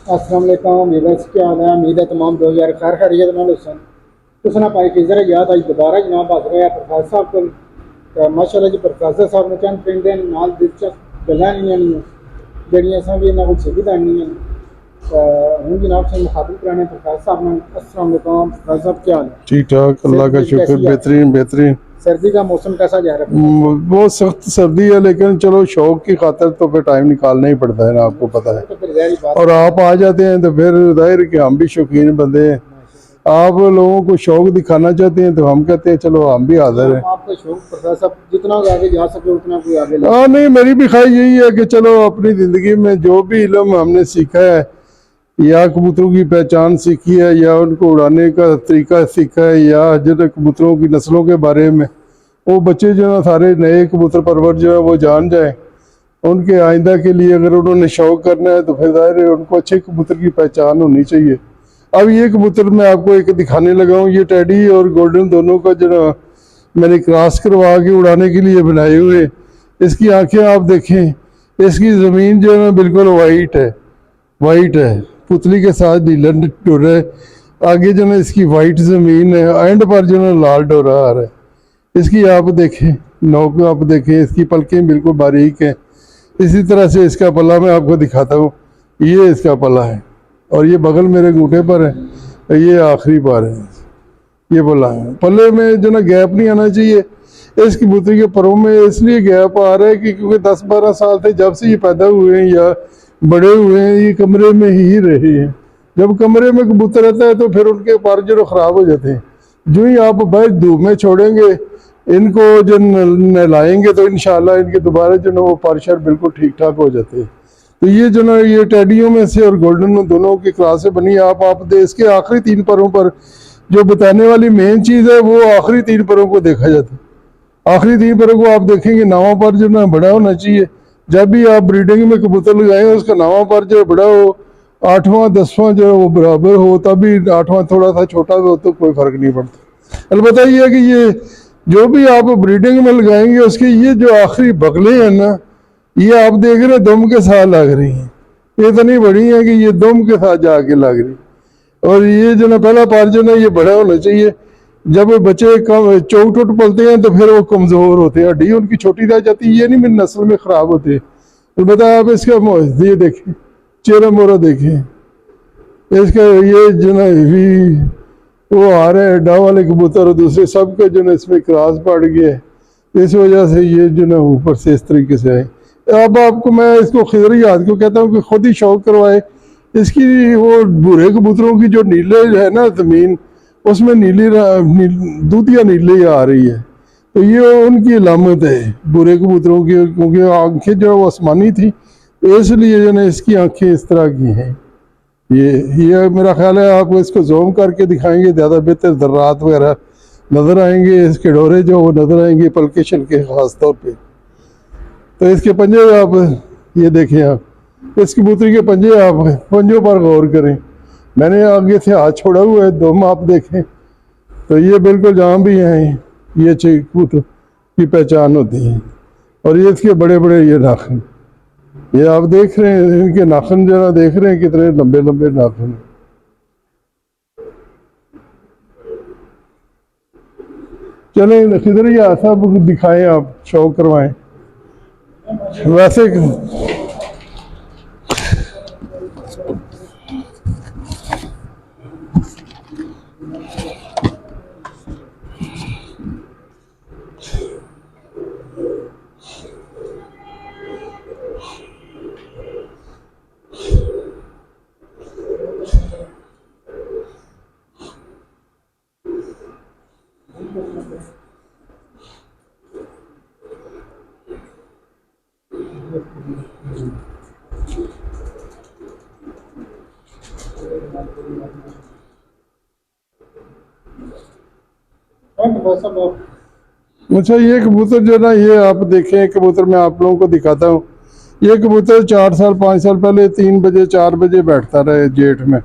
السلام علیکم ویورز، کیا حال ہے؟ امید ہے تمام دوست یار خیر خیریت نال حسن تو سنا پائی کہ ذرا یاد آج دوبارہ جناب حاضر ہے پرکاش صاحب کو ماشاء اللہ جی پرکاش صاحب نے چند پنڈ نال دلچسپ گلاں نہیں جڑیاں اصل بھی انہوں کو سیکھی لینی ہیں ہوں جناب سے مخاطب کرانے پرکاش صاحب نے۔ السلام علیکم پرکاش صاحب، کیا حال ہے؟ ٹھیک ٹھاک، اللہ کا شکر، بہترین بہترین۔ سردی کا موسم کیسا جا رہا ہے؟ بہت سخت سردی ہے، لیکن چلو شوق کی خاطر تو پھر ٹائم نکالنا ہی پڑتا ہے نا، آپ کو پتہ ہے۔ تو پھر ظاہری بات اور آپ آ جاتے ہیں تو پھر ظاہر کہ ہم بھی شوقین بندے ہیں، آپ لوگوں کو شوق دکھانا چاہتے ہیں تو ہم کہتے ہیں چلو ہم بھی حاضر ہیں۔ آپ کا شوق پرکاش صاحب جتنا آگے جا سکے اتنا کوئی آگے لے ہاں نہیں، میری بھی خواہش یہی ہے کہ چلو اپنی زندگی میں جو بھی علم ہم نے سیکھا ہے، یا کبوتروں کی پہچان سیکھی ہے، یا ان کو اڑانے کا طریقہ سیکھا ہے، یا جن کبوتروں کی نسلوں کے بارے میں وہ بچے جو ہے سارے نئے کبوتر پرور جو ہے وہ جان جائیں۔ ان کے آئندہ کے لیے اگر انہوں نے شوق کرنا ہے تو پھر ظاہر ہے ان کو اچھے کبوتر کی پہچان ہونی چاہیے۔ اب یہ کبوتر میں آپ کو ایک دکھانے لگا ہوں، یہ ٹیڈی اور گولڈن دونوں کا جو میں نے کراس کروا کے اڑانے کے لیے بنائے ہوئے۔ اس کی آنکھیں آپ دیکھیں، اس کی زمین جو ہے بالکل وائٹ ہے، پتلی کے ساتھ نیلا ڈور ہے، آگے جو ہے اس کی وائٹ زمین ہے، اینڈ پر جو ہے لال ڈورا آ رہا ہے۔ اس کی آپ دیکھیں نوک، آپ دیکھیں اس کی پلکیں بالکل باریک ہیں۔ اسی طرح سے اس کا پلہ میں آپ کو دکھاتا ہوں، یہ اس کا پلہ ہے، اور یہ بغل میرے گھوٹے پر ہے، یہ آخری بار ہے، یہ پلہ ہے۔ پلے میں جو نا گیپ نہیں آنا چاہیے، اس کبوتری کے پروں میں اس لیے گیپ آ رہا ہے کہ کیونکہ 10-12 سال تھے جب سے یہ پیدا ہوئے ہیں یا بڑے ہوئے ہیں، یہ کمرے میں ہی رہے ہیں۔ جب کمرے میں کبوتر رہتا ہے تو پھر ان کے پر جو خراب ہو جاتے ہیں، جو ہی آپ باہر دھوپ میں چھوڑیں گے، ان کو جو نہلائیں گے تو انشاءاللہ ان کے دوبارہ جو نا وہ پرشر بالکل ٹھیک ٹھاک ہو جاتے ہیں۔ تو یہ جو نا یہ ٹیڈیوں میں سے اور گولڈن دونوں کی کلاس سے بنی ہے۔ آپ دے اس کے آخری 3 پروں پر جو بتانے والی مین چیز ہے وہ آخری 3 پروں کو دیکھا جاتا ہے۔ آخری 3 پروں کو آپ دیکھیں گے، نواں پر جو نا بڑا ہونا چاہیے۔ جب بھی آپ بریڈنگ میں کبوتر لگائیں اس کا نواں پر جو بڑا ہو، 8واں 10واں جو وہ برابر ہو، تبھی 8واں تھوڑا سا چھوٹا ہو تو کوئی فرق نہیں پڑتا۔ البتہ یہ ہے کہ یہ جو بھی آپ بریڈنگ میں لگائیں گے اس کی یہ جو آخری بغلیں ہیں نا، یہ آپ دیکھ رہے ہیں دم کے ساتھ لگ رہی ہیں، اتنی بڑی ہیں کہ یہ دم کے ساتھ جا کے لگ رہی۔ اور یہ جو نا پہلا پار جو نا یہ بڑا ہونا چاہیے۔ جب بچے چوک ٹوٹ پلتے ہیں تو پھر وہ کمزور ہوتے ہیں، ہڈی ان کی چھوٹی رہ جاتی ہے، یہ نہیں میری نسل میں خراب ہوتے۔ البتہ آپ اس کا یہ دیکھیں، چہرہ مورہ دیکھیں، اس کا یہ جو نا وہ آ رہے ہیں ڈا والے کبوتر اور دوسرے سب کے جو نا اس میں کراس پڑ گئے، اس وجہ سے یہ جو نا اوپر سے اس طریقے سے آئے۔ اب آپ کو میں اس کو خضر یاد کو کہتا ہوں کہ خود ہی شوق کروائے۔ اس کی وہ بھورے کبوتروں کی جو نیلے ہے نا زمین، اس میں نیلی دودھیا نیلے آ رہی ہے، تو یہ ان کی علامت ہے بھورے کبوتروں کی، کیونکہ آنکھیں جو وہ آسمانی تھی، اس لیے جو نا اس کی آنکھیں اس طرح کی ہیں۔ یہ میرا خیال ہے آپ اس کو زوم کر کے دکھائیں گے زیادہ بہتر، ذرات وغیرہ نظر آئیں گے، اس کے ڈورے جو وہ نظر آئیں گے پلکیشن کے خاص طور پہ۔ تو اس کے پنجے آپ یہ دیکھیں، آپ اس کبوتری کے پنجے، آپ پنجوں پر غور کریں۔ میں نے آگے سے ہاتھ چھوڑا ہوا ہے، دم آپ دیکھیں تو یہ بالکل جہاں بھی ہیں یہ اچھے کبوتر کی پہچان ہوتی ہے۔ اور یہ اس کے بڑے بڑے یہ ناخن، یہ آپ دیکھ رہے ہیں ان کے ناخن جو نا، دیکھ رہے ہیں کتنے لمبے لمبے ناخن۔ چلیں خضر یہ سب دکھائیں، آپ شوق کروائیں۔ ویسے اچھا، یہ کبوتر جو نا یہ آپ دیکھیں، کبوتر میں آپ لوگوں کو دکھاتا ہوں۔ یہ کبوتر 4 سال 5 سال پہلے 3 بجے 4 بجے بیٹھتا رہے، جیٹھ میں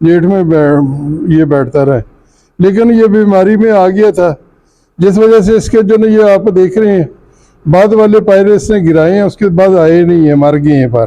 یہ بیٹھتا رہے، لیکن یہ بیماری میں آ گیا تھا، جس وجہ سے اس کے جو نا یہ آپ دیکھ رہے ہیں بعد والے پائرے اس نے گرائے ہیں، اس کے بعد آئے نہیں ہیں، مر گئے ہیں پر۔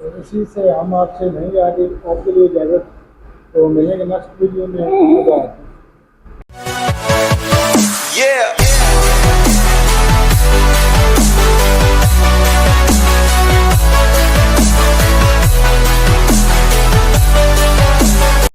اسی سے ہم آپ سے نہیں آگے آپ کے لیے اجازت تو ملیں گے نیکسٹ ویڈیو میں. Yeah.